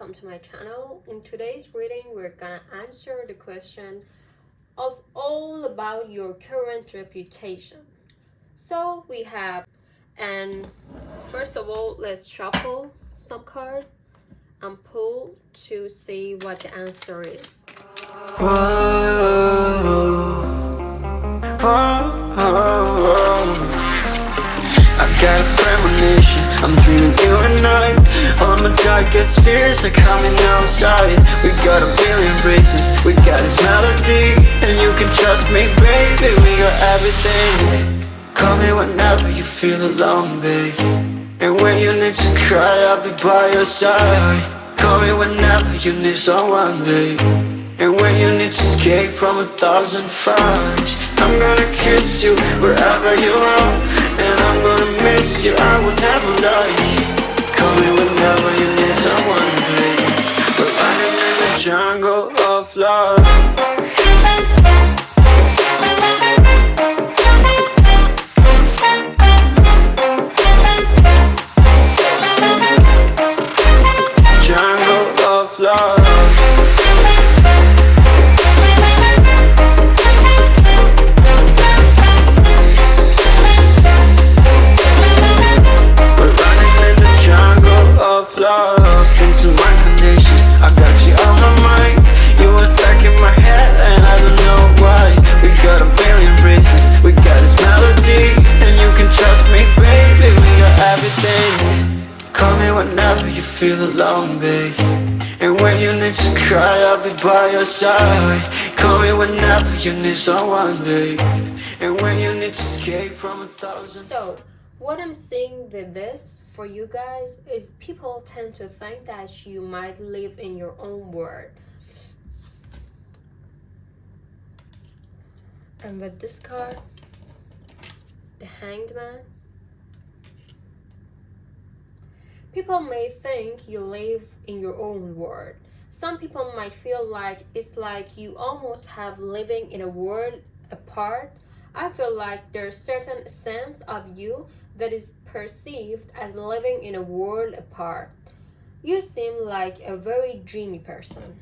welcome to my channel. In today's reading, we're gonna answer the question of all about your current reputation. So we have, and first of all, let's shuffle some cards and pull to see what the answer is. Whoa, whoa, whoa. I got a premonition, I'm dreaming you and I. All my darkest fears are coming outside. We got a billion races, we got this melody. And you can trust me, baby, we got everything. Call me whenever you feel alone, babe. And when you need to cry, I'll be by your side. Call me whenever you need someone, babe. And when you need to escape from 1,000 fires, I'm gonna kiss you wherever you are. And I'm gonna miss you, I will never lie. Call me whenever you need someone, babe. We're running in the jungle of love. Jungle of love. Listen to my conditions, I got you on my mind. You were stuck in my head and I don't know why. We got a billion reasons, we got this melody. And you can trust me, baby, we got everything. Call me whenever you feel alone, babe. And when you need to cry, I'll be by your side. Call me whenever you need someone, babe. And when you need to escape from 1,000. So, what I'm seeing with this for you guys is people tend to think that you might live in your own world. And with this card, the Hanged Man, people may think you live in your own world. Some people might feel like it's like you almost have living in a world apart. I feel like there's certain sense of you that is perceived as living in a world apart. You seem like a very dreamy person.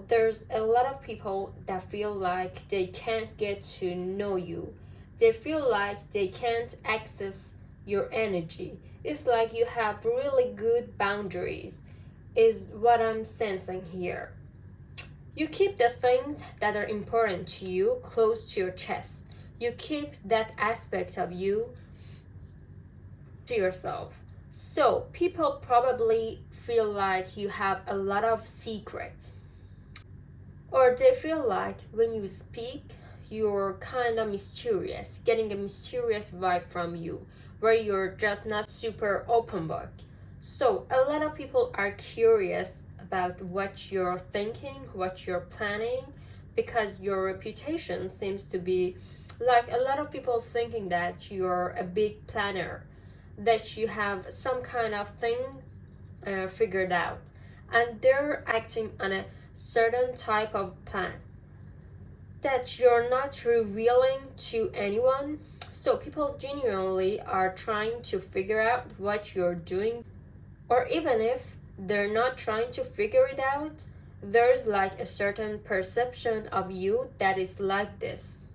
There's a lot of people that feel like they can't get to know you. They feel like they can't access your energy. It's like you have really good boundaries, is what I'm sensing here. You keep the things that are important to you close to your chest. You keep that aspect of you to yourself. So people probably feel like you have a lot of secrets. Or they feel like when you speak, you're kind of mysterious, getting a mysterious vibe from you, where you're just not super open book. So a lot of people are curious about what you're thinking, what you're planning, because your reputation seems to be like a lot of people thinking that you're a big planner, that you have some kind of things figured out, and they're acting on a certain type of plan that you're not revealing to anyone. So people genuinely are trying to figure out what you're doing, or even if they're not trying to figure it out, there's like a certain perception of you that is like this.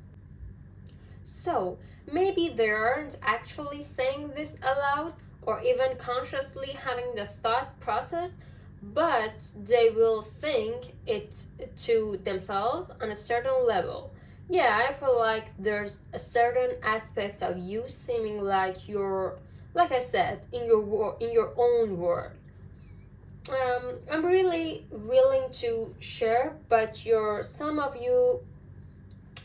So maybe they aren't actually saying this aloud or even consciously having the thought process, but they will think it to themselves on a certain level. Yeah, I feel like there's a certain aspect of you seeming like you're, like I said, in your own world. I'm really willing to share, but some of you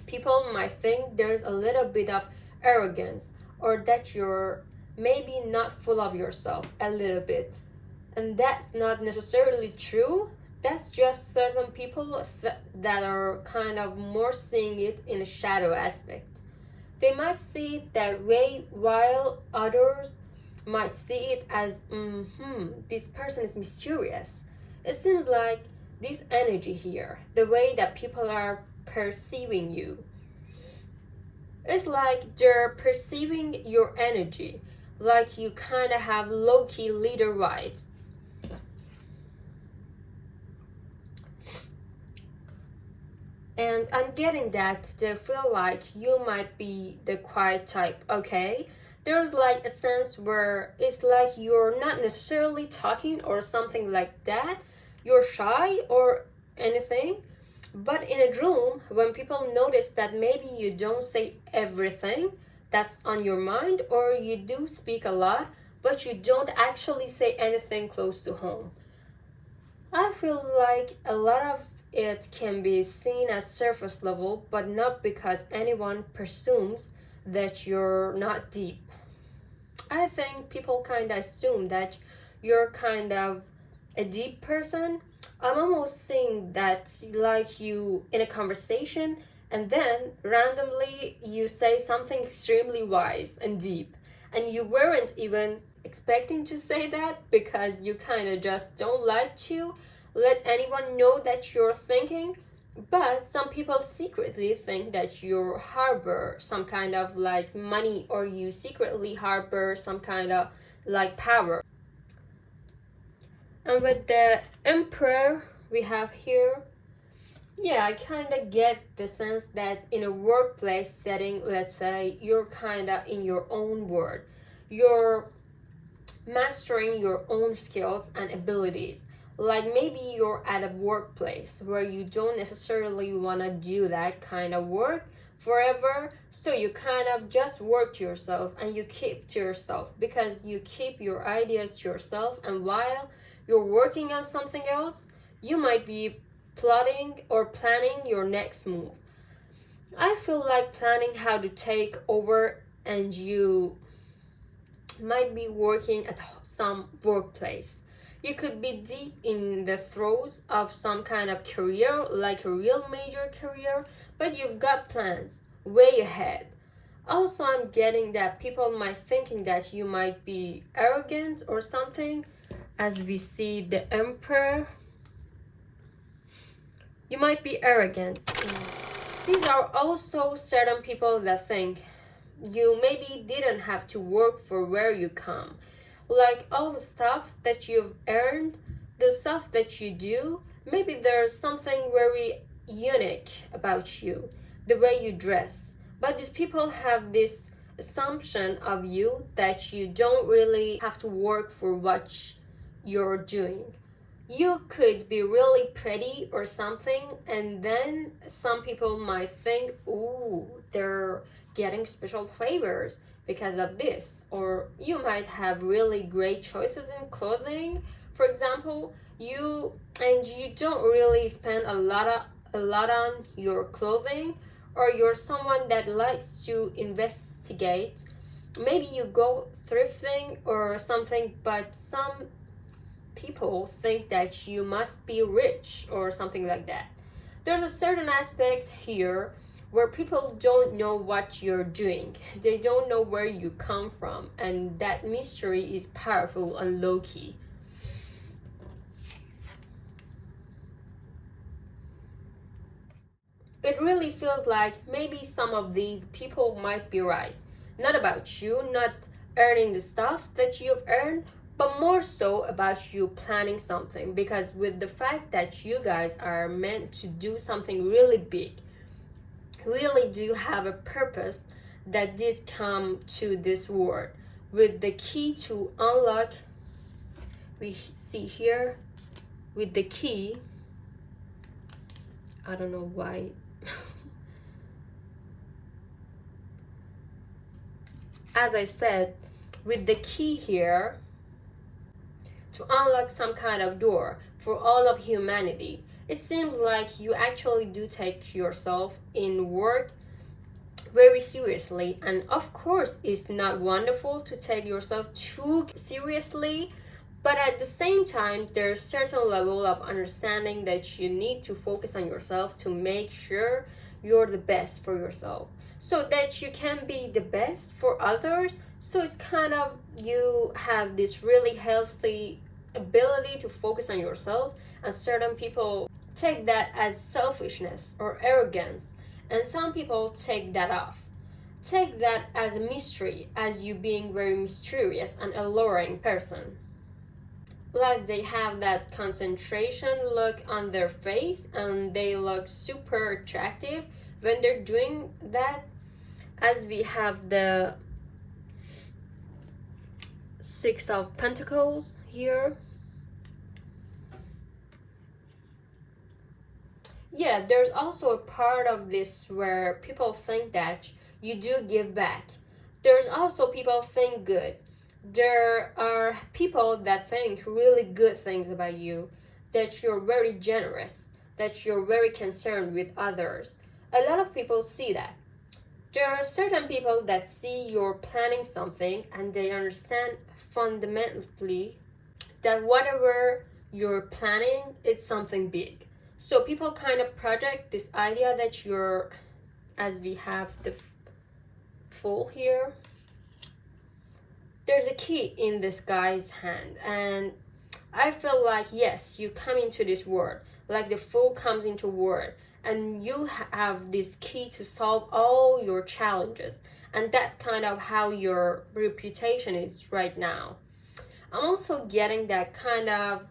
people might think there's a little bit of arrogance, or that you're maybe not full of yourself a little bit. And that's not necessarily true. That's just certain people that are kind of more seeing it in a shadow aspect. They might see it that way, while others might see it as, this person is mysterious. It seems like this energy here, the way that people are perceiving you, It's like they're perceiving your energy, like you kind of have low-key leader vibes. And I'm getting that they feel like you might be the quiet type, okay? There's like a sense where it's like you're not necessarily talking or something like that. You're shy or anything. But in a room, when people notice that maybe you don't say everything that's on your mind, or you do speak a lot, but you don't actually say anything close to home, I feel like a lot of it can be seen as surface level, but not because anyone presumes that you're not deep. I think people kind of assume that you're kind of a deep person. I'm almost seeing that like you in a conversation, and then randomly you say something extremely wise and deep, and you weren't even expecting to say that because you kind of just don't like to let anyone know that you're thinking. But some people secretly think that you harbor some kind of like money, or you secretly harbor some kind of like power. And with the emperor we have here, yeah, I kind of get the sense that in a workplace setting, let's say you're kind of in your own world, you're mastering your own skills and abilities. Like maybe you're at a workplace where you don't necessarily want to do that kind of work forever, so you kind of just work to yourself and you keep to yourself because you keep your ideas to yourself, and while you're working on something else, you might be plotting or planning your next move. I feel like planning how to take over, and you might be working at some workplace. You could be deep in the throes of some kind of career, like a real major career, but you've got plans way ahead. Also, I'm getting that people might thinking that you might be arrogant or something, as we see the emperor. You might be arrogant. These are also certain people that think you maybe didn't have to work for where you come. Like all the stuff that you've earned, the stuff that you do, maybe there's something very unique about you, the way you dress. But these people have this assumption of you that you don't really have to work for what you're doing. You could be really pretty or something, and then some people might think, ooh, they're getting special favors because of this. Or you might have really great choices in clothing, for example, you don't really spend a lot on your clothing, or you're someone that likes to investigate. Maybe you go thrifting or something, but some people think that you must be rich or something like that. There's a certain aspect here where people don't know what you're doing. They don't know where you come from, and that mystery is powerful and low-key. It really feels like maybe some of these people might be right. Not about you, not earning the stuff that you've earned, but more so about you planning something. Because with the fact that you guys are meant to do something really big, really do have a purpose that did come to this world, with the key to unlock, we see here, with the key, I don't know why. As I said, with the key here to unlock some kind of door for all of humanity. It seems like you actually do take yourself in work very seriously, and of course it's not wonderful to take yourself too seriously, but at the same time there's certain level of understanding that you need to focus on yourself to make sure you're the best for yourself, so that you can be the best for others. So it's kind of, you have this really healthy ability to focus on yourself, and certain people take that as selfishness or arrogance, and some people take that off. Take that as a mystery, as you being very mysterious and alluring person. Like they have that concentration look on their face and they look super attractive when they're doing that. As we have the Six of Pentacles here. Yeah, there's also a part of this where people think that you do give back. There's also people think good. There are people that think really good things about you, that you're very generous, that you're very concerned with others. A lot of people see that. There are certain people that see you're planning something and they understand fundamentally that whatever you're planning, it's something big. So people kind of project this idea that you're, as we have the Fool here, there's a key in this guy's hand, and I feel like yes, you come into this world like the Fool comes into world, and you have this key to solve all your challenges, and that's kind of how your reputation is right now. I'm also getting that kind of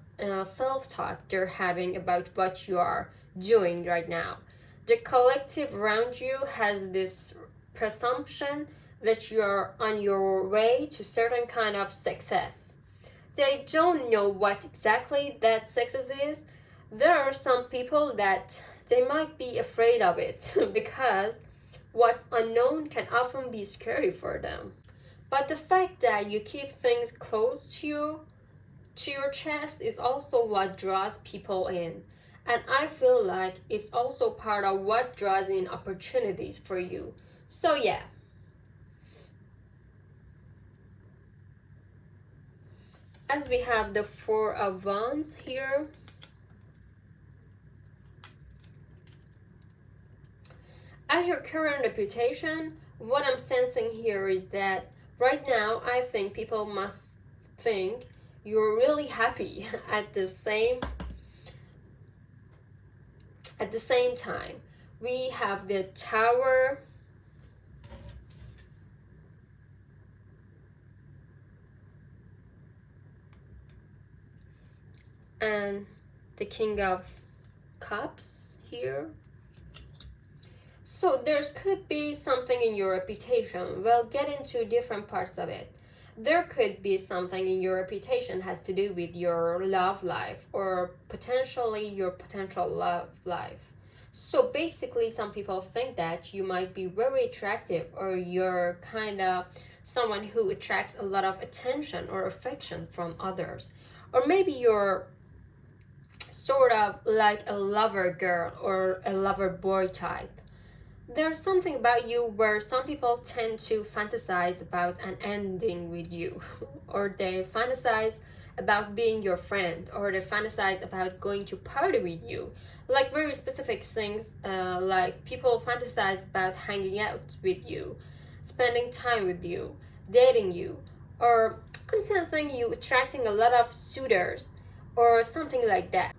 self-talk they're having about what you are doing right now. The collective around you has this presumption that you're on your way to certain kind of success. They don't know what exactly that success is. There are some people that they might be afraid of it because what's unknown can often be scary for them. But the fact that you keep things close to your chest is also what draws people in. And I feel like it's also part of what draws in opportunities for you. So yeah. As we have the Four of Wands here. As your current reputation, what I'm sensing here is that right now I think people must think you're really happy at the same time. We have the Tower, and the King of Cups here. So there could be something in your reputation. We'll get into different parts of it. There could be something in your reputation has to do with your love life or potentially your potential love life. So basically some people think that you might be very attractive or you're kind of someone who attracts a lot of attention or affection from others. Or maybe you're sort of like a lover girl or a lover boy type. There's something about you where some people tend to fantasize about an ending with you, or they fantasize about being your friend, or they fantasize about going to party with you. Like very specific things, like people fantasize about hanging out with you, spending time with you, dating you, or I'm sensing you attracting a lot of suitors, or something like that.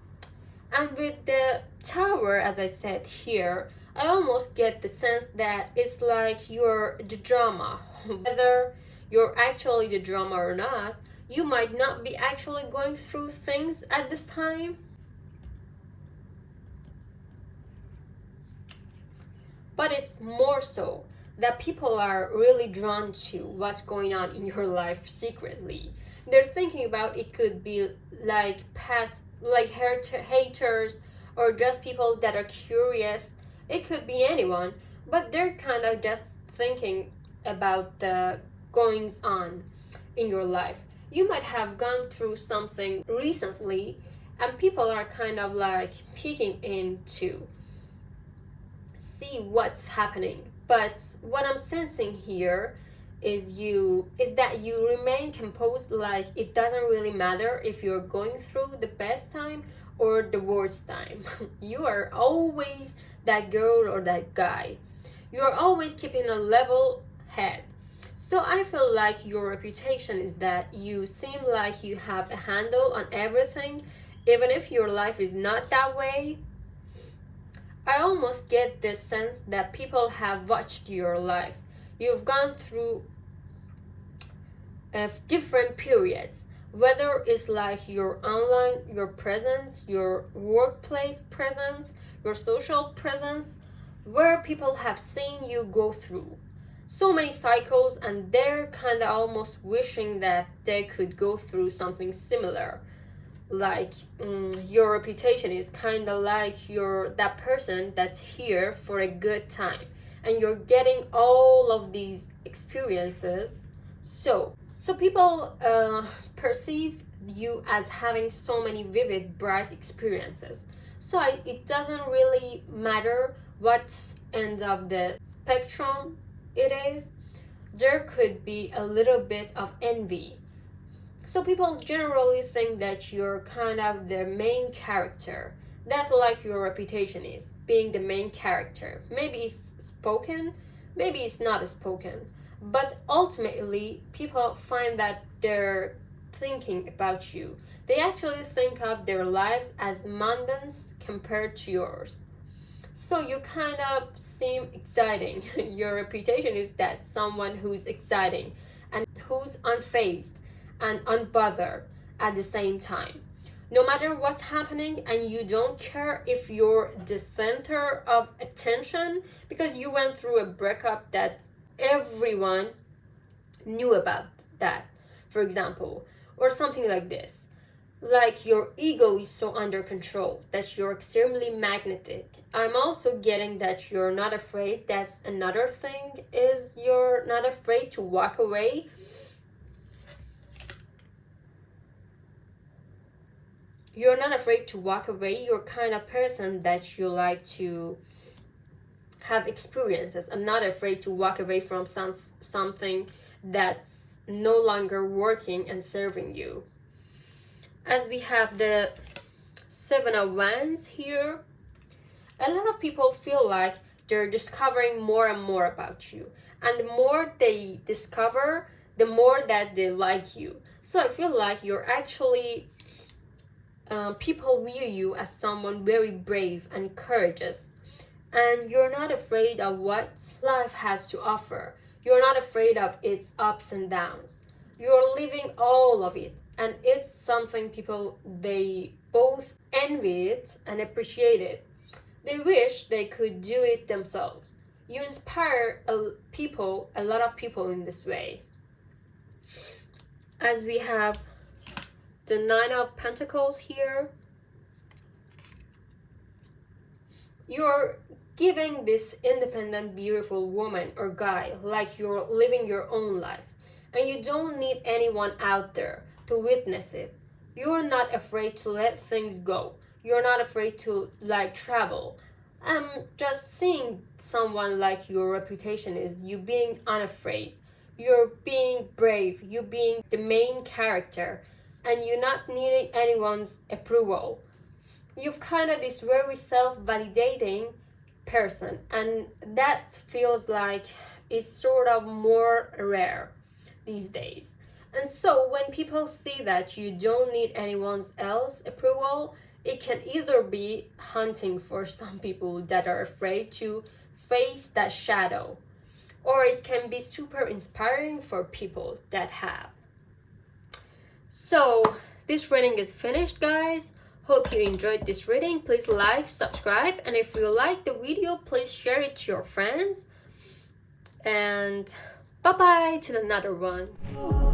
And with the Tower, as I said here, I almost get the sense that it's like you're the drama. Whether you're actually the drama or not, you might not be actually going through things at this time. But it's more so that people are really drawn to what's going on in your life secretly. They're thinking about it could be like past, like haters, or just people that are curious. It could be anyone, but they're kind of just thinking about the goings on in your life. You might have gone through something recently, and people are kind of like peeking in to see what's happening. But what I'm sensing here is that you remain composed, like it doesn't really matter if you're going through the best time or the worst time. You are always that girl or that guy. You're always keeping a level head. So I feel like your reputation is that you seem like you have a handle on everything, even if your life is not that way. I almost get this sense that people have watched your life. You've gone through different periods, whether it's like your online, your presence, your workplace presence, your social presence, where people have seen you go through so many cycles, and they're kind of almost wishing that they could go through something similar. Like your reputation is kind of like you're that person that's here for a good time, and you're getting all of these experiences. So people perceive you as having so many vivid, bright experiences. So it doesn't really matter what end of the spectrum it is. There could be a little bit of envy. So people generally think that you're kind of the main character. That's like your reputation is, being the main character. Maybe it's spoken, maybe it's not spoken. But ultimately, people find that they're thinking about you. They actually think of their lives as mundane compared to yours. So you kind of seem exciting. Your reputation is that someone who's exciting and who's unfazed and unbothered at the same time. No matter what's happening, and you don't care if you're the center of attention because you went through a breakup that everyone knew about that, for example, or something like this. Like your ego is so under control that you're extremely magnetic. I'm also getting that you're not afraid. That's another thing, is you're not afraid to walk away. You're not afraid to walk away. You're kind of person that you like to have experiences. I'm not afraid to walk away from something that's no longer working and serving you. As we have the Seven of Wands here, a lot of people feel like they're discovering more and more about you. And the more they discover, the more that they like you. So I feel like you're actually, people view you as someone very brave and courageous. And you're not afraid of what life has to offer. You're not afraid of its ups and downs. You're living all of it. And it's something people, they both envy it and appreciate it. They wish they could do it themselves. You inspire a lot of people in this way. As we have the Nine of Pentacles here, you're giving this independent, beautiful woman or guy like you're living your own life, and you don't need anyone out there to witness it. You're not afraid to let things go. You're not afraid to like travel. Just seeing someone like your reputation is you being unafraid. You're being brave. You being the main character, and you're not needing anyone's approval. You've kind of this very self-validating person, and that feels like it's sort of more rare these days. And so when people see that you don't need anyone else's approval, it can either be hunting for some people that are afraid to face that shadow, or it can be super inspiring for people that have. So this reading is finished, guys. Hope you enjoyed this reading. Please like, subscribe, and if you like the video, please share it to your friends. And bye bye till another one.